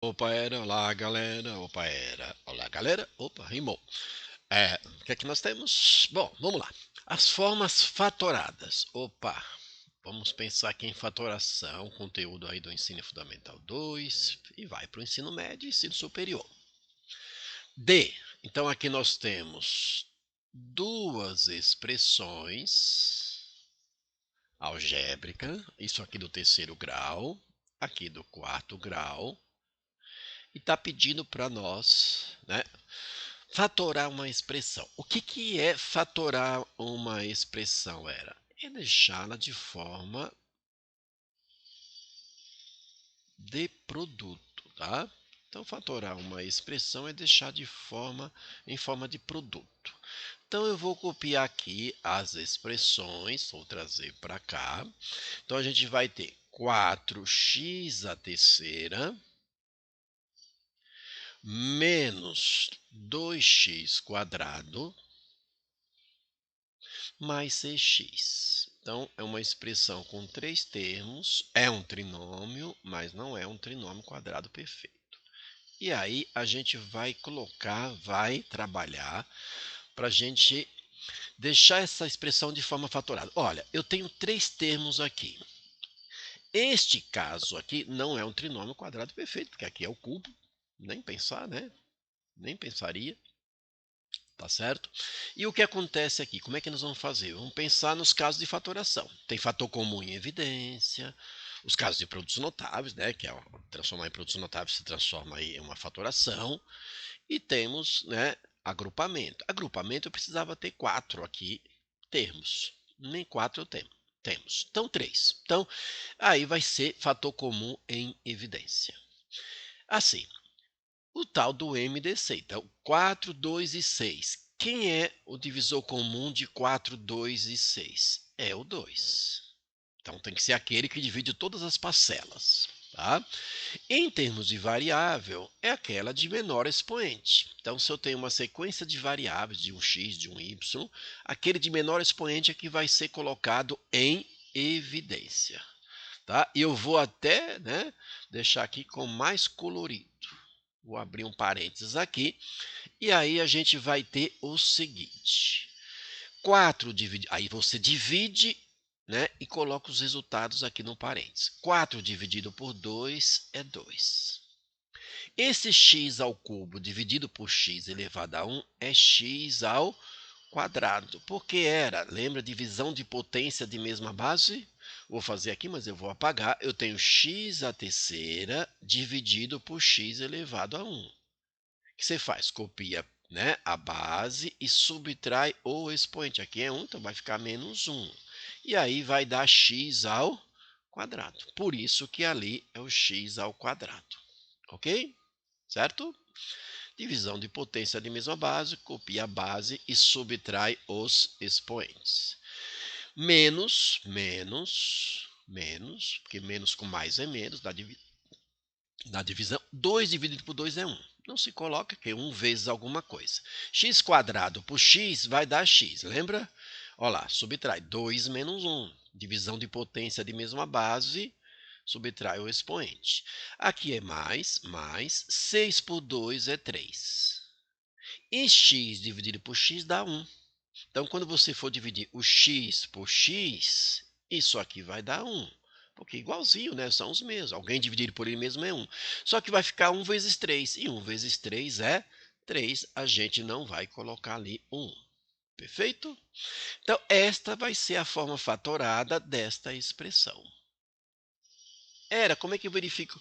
Olá galera, olá galera, opa, rimou. O que é que nós temos? Bom, vamos lá. As formas fatoradas. Vamos pensar aqui em fatoração, conteúdo aí do ensino fundamental 2 e vai para o ensino médio e ensino superior. Então aqui nós temos duas expressões algébricas, isso aqui do terceiro grau, aqui do quarto grau, e está pedindo para nós, né, fatorar uma expressão. O que é fatorar uma expressão? É deixá-la de forma de produto, tá? Então, fatorar uma expressão é deixar em forma de produto. Então, eu vou copiar aqui as expressões, vou trazer para cá. Então, a gente vai ter 4x à terceira menos 2x quadrado mais 6x. Então, é uma expressão com três termos, é um trinômio, mas não é um trinômio quadrado perfeito. E aí, a gente vai trabalhar para a gente deixar essa expressão de forma fatorada. Olha, eu tenho três termos aqui. Este caso aqui não é um trinômio quadrado perfeito, porque aqui é o cubo, nem pensar, né? Nem pensaria. Tá certo? E o que acontece aqui? Como é que nós vamos fazer? Vamos pensar nos casos de fatoração. Tem fator comum em evidência, os casos de produtos notáveis, né, que é transformar em produtos notáveis se transforma em uma fatoração, e temos, né, agrupamento. Agrupamento eu precisava ter quatro aqui termos, nem quatro eu tenho. Temos. Então, três. Então, aí vai ser fator comum em evidência. Assim, o tal do MDC. Então, 4, 2 e 6. Quem é o divisor comum de 4, 2 e 6? É o 2. Então, tem que ser aquele que divide todas as parcelas. Tá? Em termos de variável, é aquela de menor expoente. Então, se eu tenho uma sequência de variáveis, de um x, de um y, aquele de menor expoente é que vai ser colocado em evidência. Tá? E eu vou até, né, deixar aqui com mais colorido. Vou abrir um parênteses aqui. E aí a gente vai ter o seguinte. 4 divide, aí você divide, né, e coloca os resultados aqui no parênteses. 4 dividido por 2 é 2. Esse x ao cubo dividido por x elevado a 1 é x ao quadrado. Porque lembra, divisão de potência de mesma base? Vou fazer aqui, mas eu vou apagar. Eu tenho x à terceira dividido por x elevado a 1. O que você faz? Copia, né, a base e subtrai o expoente. Aqui é 1, então vai ficar menos 1. E aí vai dar x ao quadrado. Por isso que ali é o x ao quadrado. Ok? Certo? Divisão de potência de mesma base, copia a base e subtrai os expoentes. Menos, porque menos com mais é menos, na divisão, 2 dividido por 2 é 1. Não se coloca que 1 vezes alguma coisa. X quadrado por x vai dar x, lembra? Olha lá, subtrai 2 menos 1. Divisão de potência de mesma base, subtrai o expoente. Aqui é mais, 6 por 2 é 3. E x dividido por x dá 1. Então, quando você for dividir o x por x, isso aqui vai dar 1. Porque igualzinho, né? São os mesmos. Alguém dividido por ele mesmo é 1. Só que vai ficar 1 vezes 3. E 1 vezes 3 é 3. A gente não vai colocar ali 1. Perfeito? Então, esta vai ser a forma fatorada desta expressão. Como é que eu verifico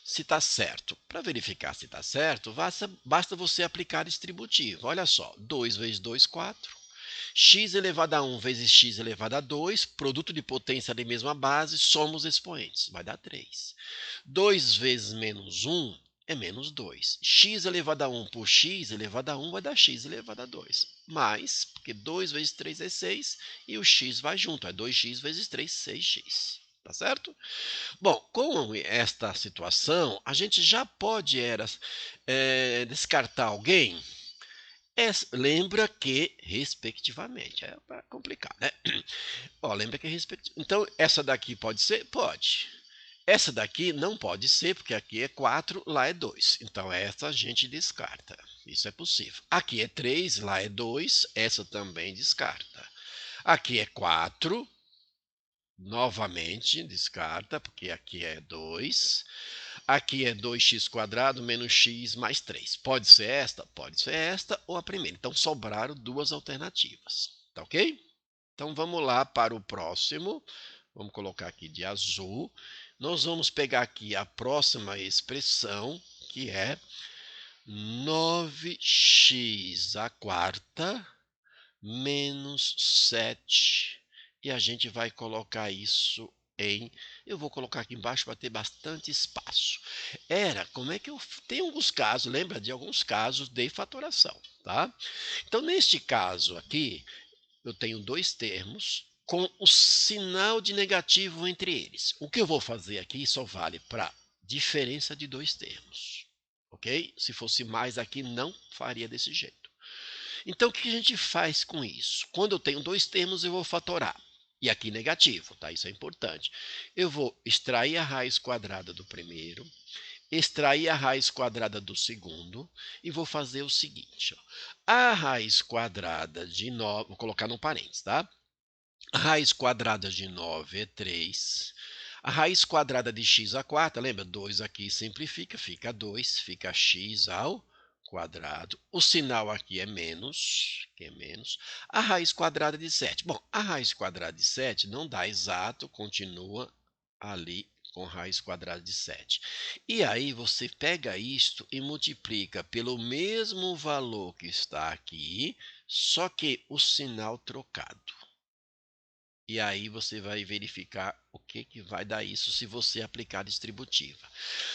se está certo? Para verificar se está certo, basta você aplicar distributivo. Olha só, 2 vezes 2, 4. X elevado a 1 vezes x elevado a 2, produto de potência de mesma base, soma os expoentes, vai dar 3. 2 vezes menos 1 é menos 2. X elevado a 1 por x elevado a 1 vai dar x elevado a 2. Mais, porque 2 vezes 3 é 6 e o x vai junto, é 2x vezes 3, 6x. Tá certo? Bom, com esta situação, a gente já pode descartar alguém. Lembra que, respectivamente, é para complicar, né? Ó, lembra que então, essa daqui pode ser? Pode. Essa daqui não pode ser, porque aqui é 4, lá é 2. Então, essa a gente descarta. Isso é possível. Aqui é 3, lá é 2. Essa também descarta. Aqui é 4. Novamente, descarta, porque aqui é 2. Aqui é 2x² menos x mais 3. Pode ser esta? Pode ser esta ou a primeira. Então, sobraram duas alternativas. Tá ok? Então, vamos lá para o próximo. Vamos colocar aqui de azul. Nós vamos pegar aqui a próxima expressão, que é 9x² menos 7. E a gente vai colocar isso em... Eu vou colocar aqui embaixo para ter bastante espaço. Como é que eu... Tem alguns casos, lembra de alguns casos de fatoração, tá? Então, neste caso aqui, eu tenho dois termos com o sinal de negativo entre eles. O que eu vou fazer aqui só vale para diferença de dois termos, ok? Se fosse mais aqui, não faria desse jeito. Então, o que a gente faz com isso? Quando eu tenho dois termos, eu vou fatorar. E aqui negativo, tá? Isso é importante. Eu vou extrair a raiz quadrada do primeiro, extrair a raiz quadrada do segundo e vou fazer o seguinte. Ó. A raiz quadrada de 9, vou colocar no parênteses, tá? A raiz quadrada de 9 é 3. A raiz quadrada de x à quarta, lembra? 2 aqui simplifica, fica 2, fica x ao quadrado. O sinal aqui é menos, que é menos. A raiz quadrada de 7. Bom, a raiz quadrada de 7 não dá exato, continua ali com raiz quadrada de 7. E aí você pega isto e multiplica pelo mesmo valor que está aqui, só que o sinal trocado. E aí você vai verificar o que vai dar isso se você aplicar a distributiva.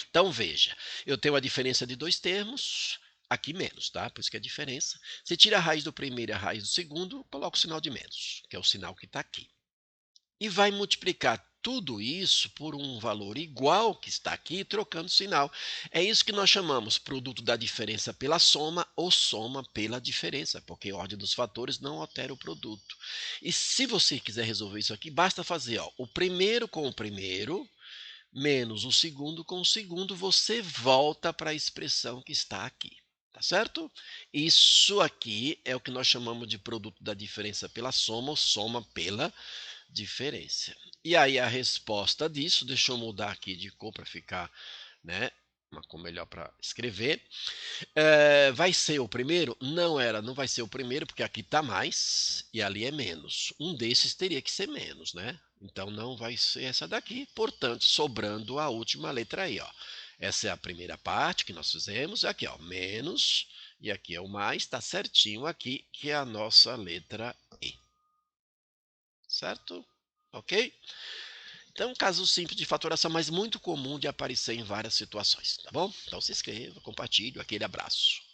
Então veja, eu tenho a diferença de dois termos, aqui menos, tá? Por isso que é a diferença. Você tira a raiz do primeiro e a raiz do segundo, coloca o sinal de menos, que é o sinal que está aqui. E vai multiplicar tudo isso por um valor igual que está aqui, trocando sinal. É isso que nós chamamos produto da diferença pela soma ou soma pela diferença, porque a ordem dos fatores não altera o produto. E se você quiser resolver isso aqui, basta fazer o primeiro com o primeiro, menos o segundo com o segundo, você volta para a expressão que está aqui. Tá certo? Isso aqui é o que nós chamamos de produto da diferença pela soma ou soma pela diferença. E aí a resposta disso, deixa eu mudar aqui de cor para ficar, né, uma cor melhor para escrever. Vai ser o primeiro? Não vai ser o primeiro, porque aqui está mais e ali é menos. Um desses teria que ser menos, né? Então não vai ser essa daqui, portanto, sobrando a última letra aí, ó. Essa é a primeira parte que nós fizemos, aqui, ó, menos, e aqui é o mais, está certinho aqui, que é a nossa letra E. Certo? Ok? Então, um caso simples de fatoração, mas muito comum de aparecer em várias situações, tá bom? Então se inscreva, compartilhe, aquele abraço.